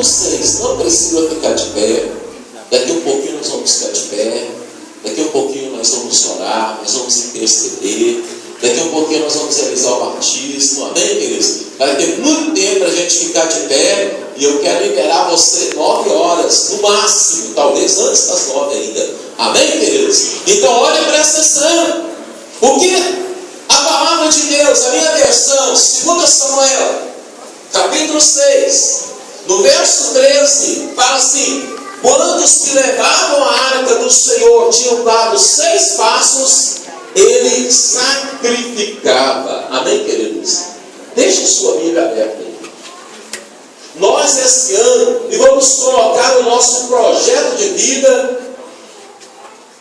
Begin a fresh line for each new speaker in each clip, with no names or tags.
6, não precisa ficar de pé. Daqui um pouquinho nós vamos ficar de pé. Daqui um pouquinho nós vamos orar, nós vamos interceder. Daqui um pouquinho nós vamos realizar o batismo. Amém, queridos? Vai ter muito tempo para a gente ficar de pé. E eu quero liberar você 9 horas, no máximo, talvez antes das 9 ainda. Amém, queridos? Então olha e presta atenção. O que? A palavra de Deus, a minha versão, 2 Samuel, capítulo 6, no verso 13, fala assim: quando os que levavam a arca do Senhor tinham dado 6 passos, ele sacrificava. Amém, queridos? Deixe sua Bíblia aberta aí. Nós, esse ano, e vamos colocar o nosso projeto de vida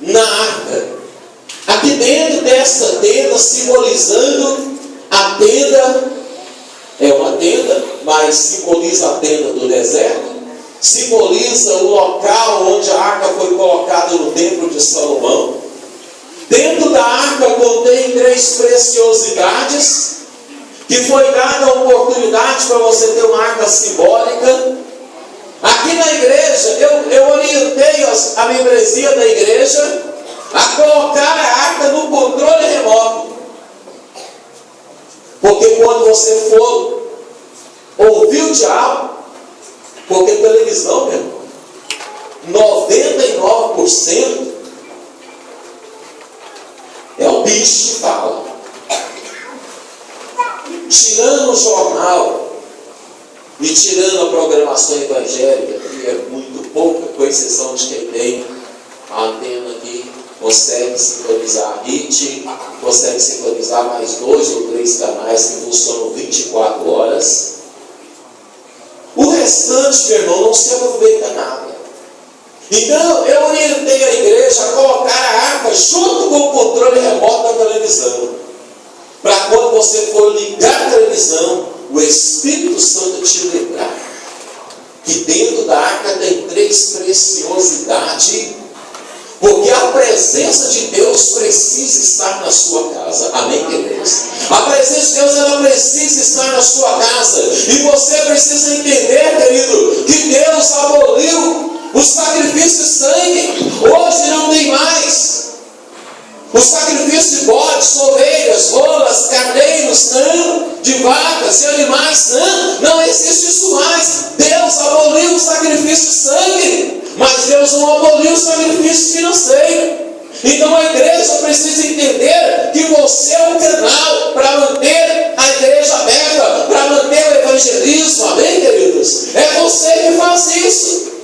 na arca. Aqui dentro desta tenda, simbolizando a tenda, é uma tenda, mas simboliza a tenda do deserto, simboliza o local onde a arca foi colocada no templo de Salomão. Dentro da arca contém 3 preciosidades, que foi dada a oportunidade para você ter uma arca simbólica. Aqui na igreja, eu orientei a membresia da igreja a colocar a arca no controle remoto. Porque quando você for ouvir o diabo, porque televisão, meu irmão, 99% é o bicho que fala. Tirando o jornal e tirando a programação evangélica, que é muito pouca, com exceção de quem tem a antena aqui, consegue sintonizar a HIT, consegue sintonizar mais 2 ou 3 canais que funcionam 24 horas. O restante, meu irmão, não se aproveita nada. Então, eu orientei a igreja a colocar a arca junto com o controle remoto da televisão. Para quando você for ligar a televisão, o Espírito Santo te lembrar que dentro da arca tem 3 preciosidades, porque a presença de Deus precisa estar na sua casa. Amém, queridos? A presença de Deus, ela precisa estar na sua casa. E você precisa entender, querido, que Deus aboliu o sacrifício de sangue. Hoje não tem mais o sacrifício de bodes, ovelhas, rolas, carneiros, de vacas e animais. Não existe isso mais. Deus aboliu o sacrifício de sangue, mas Deus não aboliu o sacrifício financeiro. Então a igreja precisa entender que você é um canal para manter a igreja aberta, para manter o evangelismo. Amém, queridos? É você que faz isso.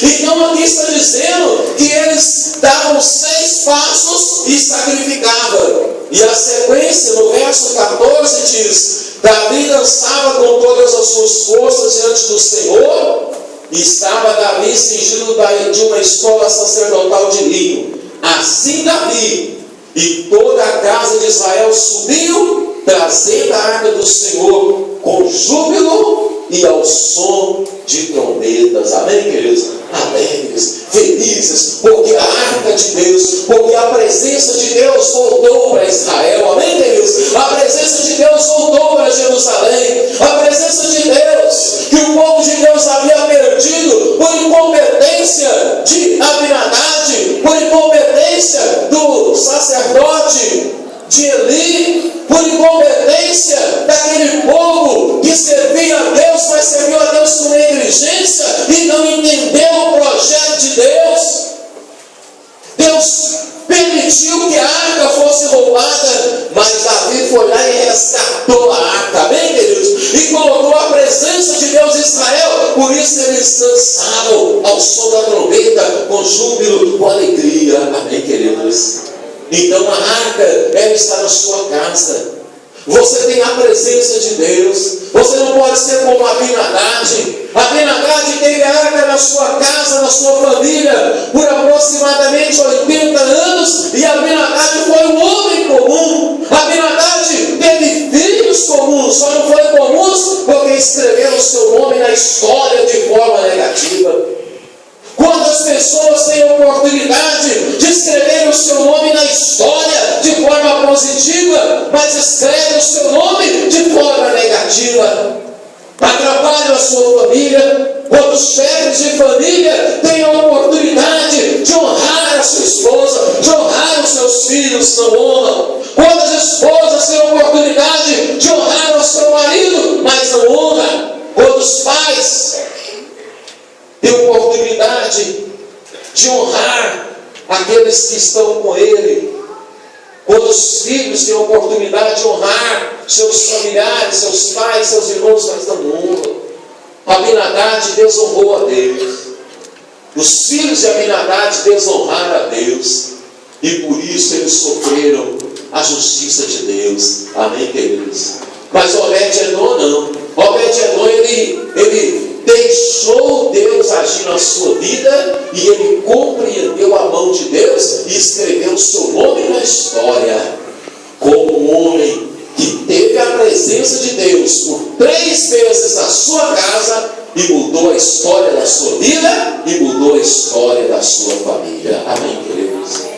Então aqui está dizendo que eles davam 6 passos e sacrificavam. E a sequência no verso 14 diz: Davi dançava com todas as suas forças diante do Senhor, e estava Davi cingido de uma escola sacerdotal de linho. Assim Davi e toda a casa de Israel subiu, trazendo a arca do Senhor com júbilo e ao som de trombetas. Amém, queridos? Alegres, felizes, porque a arca de Deus, porque a presença de Deus voltou para Israel. Amém, queridos? A presença de Deus voltou para Jerusalém. A presença de Deus, que o povo de Deus havia perdido por incompetência de Abinadab, por incompetência do sacerdote de Eli, por incompetência daquele povo que servia a Deus, mas serviu a Deus com negligência e não entendeu o projeto de Deus. Deus permitiu que a arca fosse roubada, mas Davi foi lá e resgatou a arca. Amém, queridos? E colocou a presença de Deus em Israel. Por isso eles dançavam ao som da trombeta, com júbilo, com alegria. Amém, queridos? Então a arca, ela está na sua casa. Você tem a presença de Deus. Você não pode ser como Abinadab. Abinadab teve a arca na sua casa, na sua família, por aproximadamente 80 anos. E Abinadab foi um homem comum. Abinadab teve filhos comuns, só não foi comuns porque escreveram o seu nome na história de forma negativa. Quantas pessoas têm a oportunidade de escrever o seu nome na história de forma positiva, mas escrevem o seu nome de forma negativa? Atrapalham a sua família, Quando os chefes de família têm a oportunidade de honrar a sua esposa, de honrar os seus filhos, não honram. Quando as esposas têm a oportunidade de honrar o seu marido, mas não honram. Quando os pais têm a oportunidade de honrar aqueles que estão com ele, quando os filhos têm a oportunidade de honrar seus familiares, seus pais, seus irmãos, mas não honram. Aminadab desonrou a Deus. Os filhos de Aminadab desonraram a Deus, e por isso eles sofreram a justiça de Deus. Amém, queridos? Mas Obed-Edom não. Obed-Edom ele deixou Deus agir na sua vida, e ele compreendeu a mão de Deus e escreveu o seu nome na história como um homem que teve a presença de Deus por 3 vezes na sua casa e mudou a história da sua vida e mudou a história da sua família. Amém, queridos?